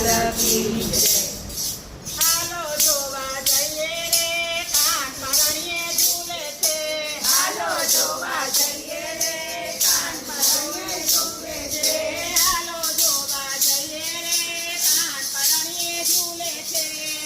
કી જય। હાલો જોવા જઈએ રે કાન પરણીએ ઝૂલે છે। હાલો જોવા જઈએ રે કાન પરણીએ ઝૂલે છે। હાલો જોવા જઈએ રે કાન પરણીએ ઝૂલે છે।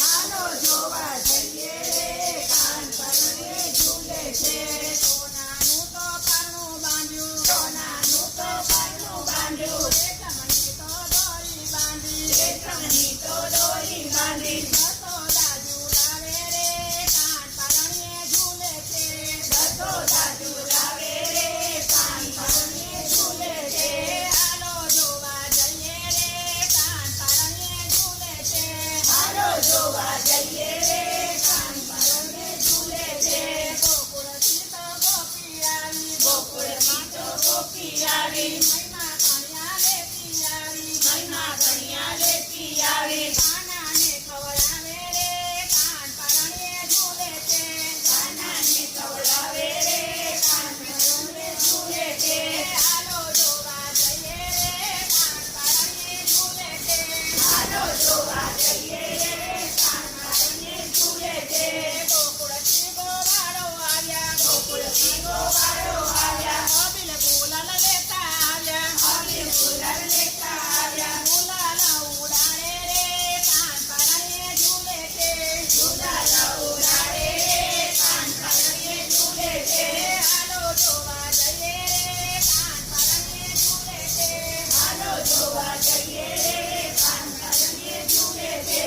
હાલો જોવા જઈએ રે કાન પરણીએ ઝૂલે છે। સોનાનું તો પરણું બાંધ્યું, સોનાનું તો પરણું બાંધ્યું, રેશમની તો દોરી બાંધી, રેશમની તો દોરી બાંધી, જસોદા ઝૂલાવે રે કાન પરણીએ ઝૂલે છે। જસોદા ઝૂલાવે રે કાન પરણીએ ઝૂલે છે। હાલો જોવા જઈએ રે કાન પરણીએ ઝૂલે છે। હાલો જોવા જઈએ રે કાન પરણીએ ઝૂલે છે। ગોકુળથી તો ગોપી આવી, ગોકુળથી તો ગોપી આવી, મહિમા કન્યા લેતી આવી, મહિમા કન્યા લેતી આવી, કાનાને ખવડાવે રે કાન પરણીએ ઝૂલે છે। કાનાને ખવડાવે રે કાન પરણીએ ઝૂલે છે। હાલો જોવા જઈએ રે કાન પરણીએ ઝૂલે છે। હાલો જોવા જઈએ રે કાન પરણીએ ઝૂલે છે। ગોકુળથી ગોવાળો આવ્યા, ગોકુળથી ગોવાળો આવ્યા, અબીલ ગુલાલ લેતા આવ્યા, અબીલ ગુલાલ લેતા આવ્યા, ગુલાલ ઉડાડે રે કાન પરણીએ ઝૂલે છે। ગુલાલ ઉડાડે રે કાન પરણીએ ઝૂલે છે। હાલો જોવા જઈએ રે કાન પરણીએ ઝૂલે છે। હાલો જોવા જઈએ રે કાન પરણીએ ઝૂલે છે।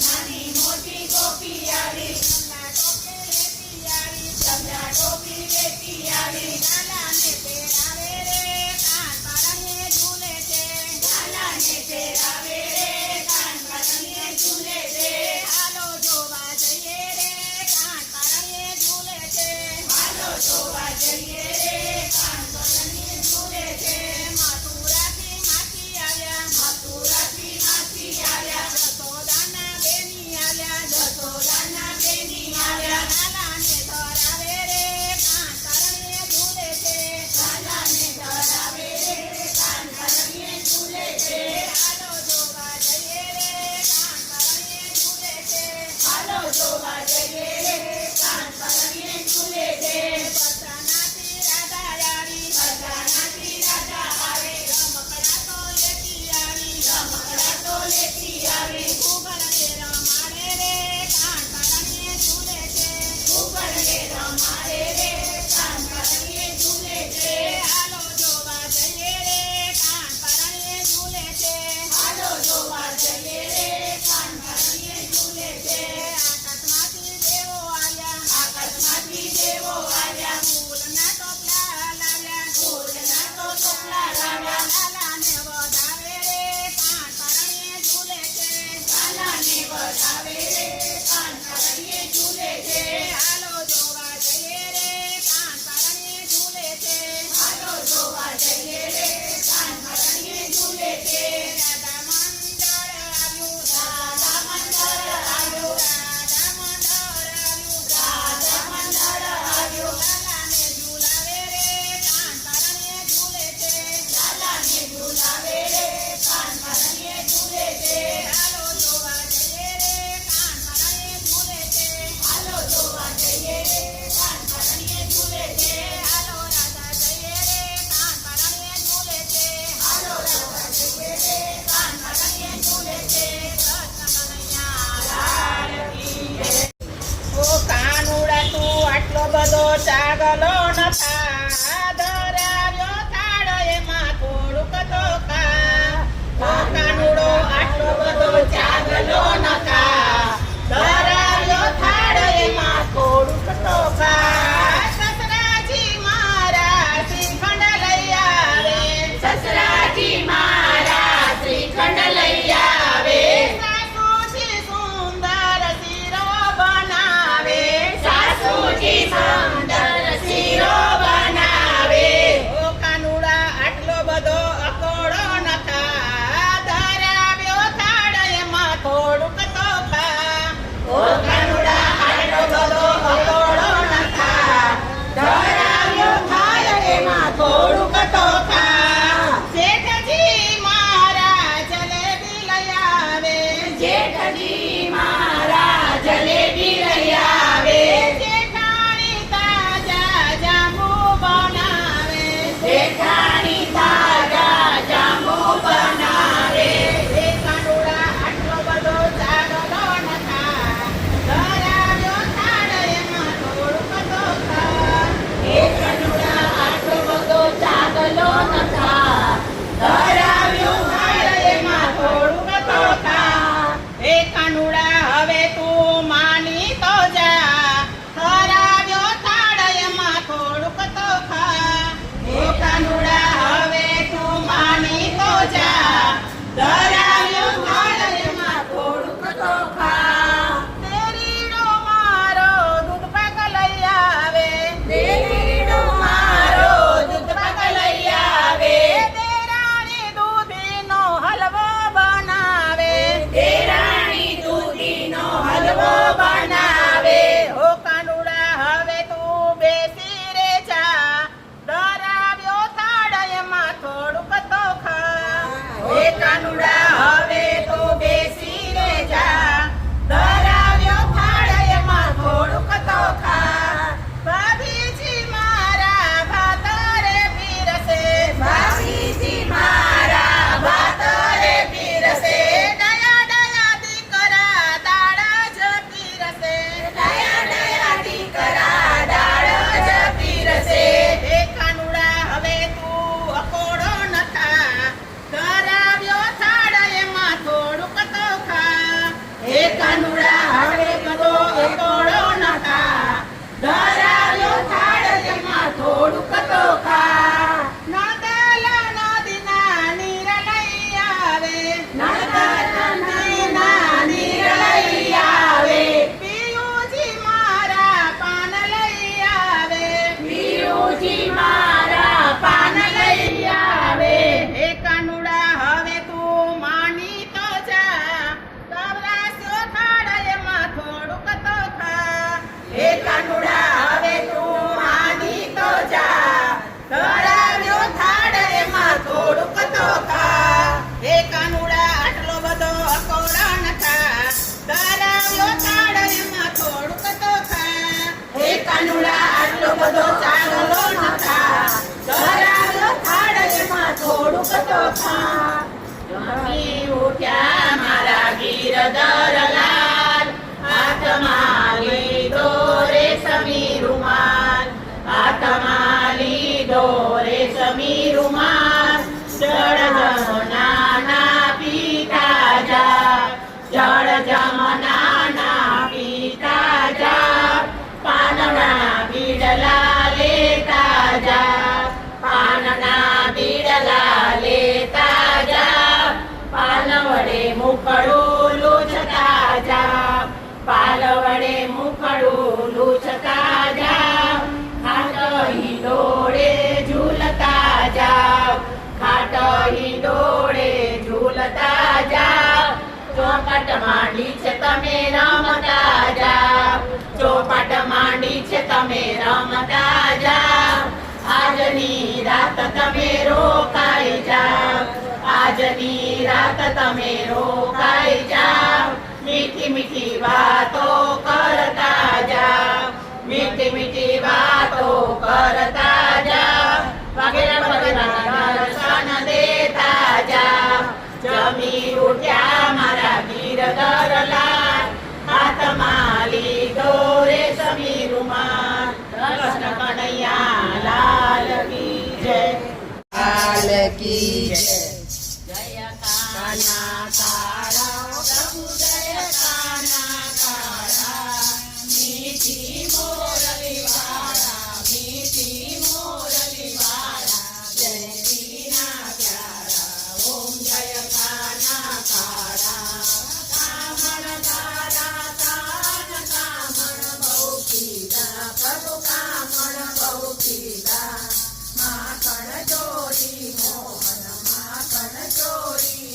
નાની મોટી ગોપી આવી, નાની મોટી જમણા ટોપી ગોપી આવી, લેતી આવી, જમણા ટોપી લેતી આવી, લાલાને પહેરાવે રે કાન પરણીએ ઝૂલે છે। લાલાને પહેરાવે રે કાન પરણીએ ઝૂલે છે। હાલો જોવા જઈએ રે કાન પરણીએ ઝૂલે છે। હાલો જોવા જઈએ રે કાન પરણીએ ઝૂલે છે। મથુરાથી માસી આવ્યા, મથુરાથી માસી આવ્યા, જસોદાના બેની આવ્યા, જસોદાના બેની આવ્યા, લાલાને ધરાવે રે કાન પરણીએ ઝૂલે છે। લાલાને ધરાવે રે કાન પરણીએ ઝૂલે છે। હાલો જોવા જઈએ રે કાન પરણીએ ઝૂલે છે। હાલો જોવા જઈએ રે કાન પરણીએ ઝૂલે છે। બધાનાથી રાધા આવી, બધાનાથી રાજા આવે, રમકડા તો લેતી આવી, રમકડા તો લેતી આવી, ઘૂઘરને રમાડે રે કાન પરણીએ ઝૂલે છે। ઘૂઘરને રમાડે રે કાન પરણીએ ઝૂલે છે। હાલો જોવા જઈએ રે કાન પરણીએ ઝૂલે છે। હાલો જોવા જઈએ રે કાન પરણીએ ઝૂલે છે। આકાશમાંથી દેવો આવ્યા, આકાશમાંથી દેવો આવ્યા, ફૂલના ટોપલા લાવ્યા, ફૂલના તો ટોપલા લાવ્યા, લાલાને વધાવે રે કાન પરણીએ ઝૂલે છે। લાલાને વધાવે રે કાન પરણીએ ઝૂલે છે। હાલો જોવા જઈએ રે કાન પરણીએ ઝૂલે છે। હાલો કાનુડા હવે તો બેસી રે જા ધરાવ્યો થાળ એમાં થોડુંક તો ખા ભાભીજી મારા ભાત રે પીરસે ભાભીજી મારા ભાત રે પીરસે દયા દયા દીકરા દાળ જ પીરસે દયા દયા દીકરા દાળ જ પીરસે હે કાનુડા હવે તું અકોડો ન થા ધરાવ્યો થાળ એમાં થોડુંક તો ખા હે કાનુડા હવે બધો અકોડો ન થા ધરાવ્યો થાળ એમાં થોડુંક તો ખા નદલા નદીના નીર લઈ આવે નદલા નદીના નીર લઈ આવે પિયુજી મારા પાન લઈ આવે પિયુજી મારા પાન લઈ આવે હે કાનુડા હવે તું માની તો જા ધરાવ્યો થાળ એમાં થોડુંક તો ખા હે કાનુડા હવે તું માની તો જા ધરાવ્યો થાળ એમાં થોડુંક તો ખા હે કાનુડા આટલો બધો અકોડા ન થા ધરાવ્યો થાળ એમાં થોડુંક તો ખા હે કાનુડા આટલો બધો ચાંગલો ન થા ધરાવ્યો થાળ એમાં થોડુંક તો ખા જમી ઉઠ્યા મારા ગીરધરલાલ હાથમાં લીધો રેશમી રૂમાલ હાથમાં લીધો રેશમી રૂમાલ જળ જમનાના પીતા જા જળ જમનાના પીતા જા પાનના બીડલા લેતા જા પાનના બીડલા લેતા જા પાન વડે મુખડું લૂછતા જા પાલ વડે મુખડું લૂછતા જા ખાટ હિંડોળે ઝૂલતા જાવ ખાટ હિંડોળે ઝૂલતા જાવ ચોપાટ માંડી છે તમે રમતા જાવ ચોપાટ માંડી છે તમે રમતા જાવ આજની રાત તમે રોકાઈ જાવ આજની રાત તમે રોકાઈ જાવ મીઠી મીઠી વાતો કરતા જાવ મીઠી મીઠી વાતો કરતા જાવ વગેરે વગેરે દર્શન દેતા જાવ જમી ઉઠ્યા મારા ગીરધરલાલ હાથમાં લીધો રેશમી રૂમાલ કૃષ્ણ કનૈયા લાલ કી જય લાલ કી જય જય કાના કાળા પ્રભુ જય કાના કાળા મીઠી મોરલી વાળા મીઠી મોરલી વાળા જય દીના પ્યારા ઓમ જય કાના કાળા કામણ તારા કાન કામણ બહુ કીધા પ્રભુ કામણ બહુ કીધા માખણ ચોરી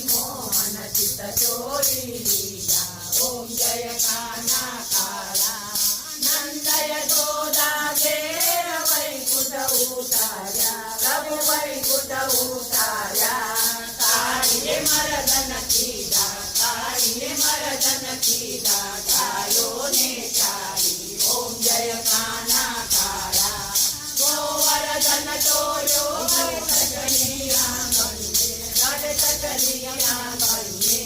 મોહન ચિત્ત ચોરી લીધા ઓમ જય કાના કાળા નંદ યશોદા ઘેર વૈકુંઠ ઉતાર્યા પ્રભુ વૈકુંઠ ઉતાર્યા કાળીએ મરદન કીધા કાળીએ મરદન કીધા ગાયોને ચારી ઓમ જય કાના કાળા ગોવર્ધન ચોર્યો સજની આંગણે સજની આંગણે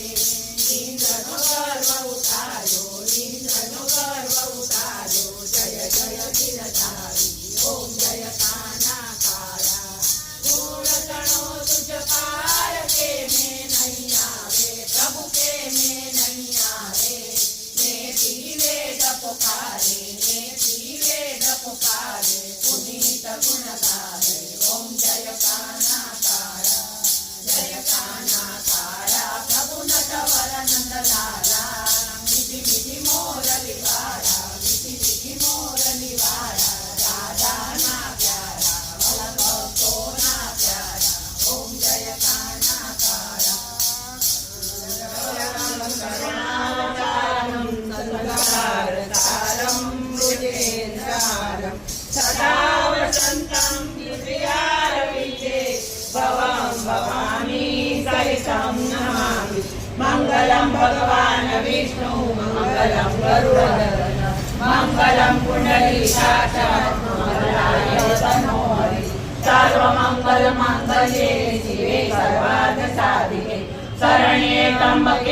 ઇન્દ્રનો ગર્વ ઉતાર્યો ઇન્દ્રનો ગર્વ ઉતાર્યો જય જય ગિરધારી ઓમ જય કાના કાળા ગુણગણો તુજ પાર કે મેં નહીં આવે પ્રભુ કે મેં નહીં આવે મેથી વેદ પુકારે મેથી વેદ પુકારે પુનીત ગુણ ગાવે ઓમ જય કાના કાળા જય કાના કાળા પ્રભુ નટવર નંદ લાલા મીઠી મીઠી गरुडध्वज मंगलम पुंडरीकाक्ष मंगलाय तनोहरि सर्वमंगल मांगल्ये शिवे सर्वार्थ साधिके शरण्ये त्र्यंबके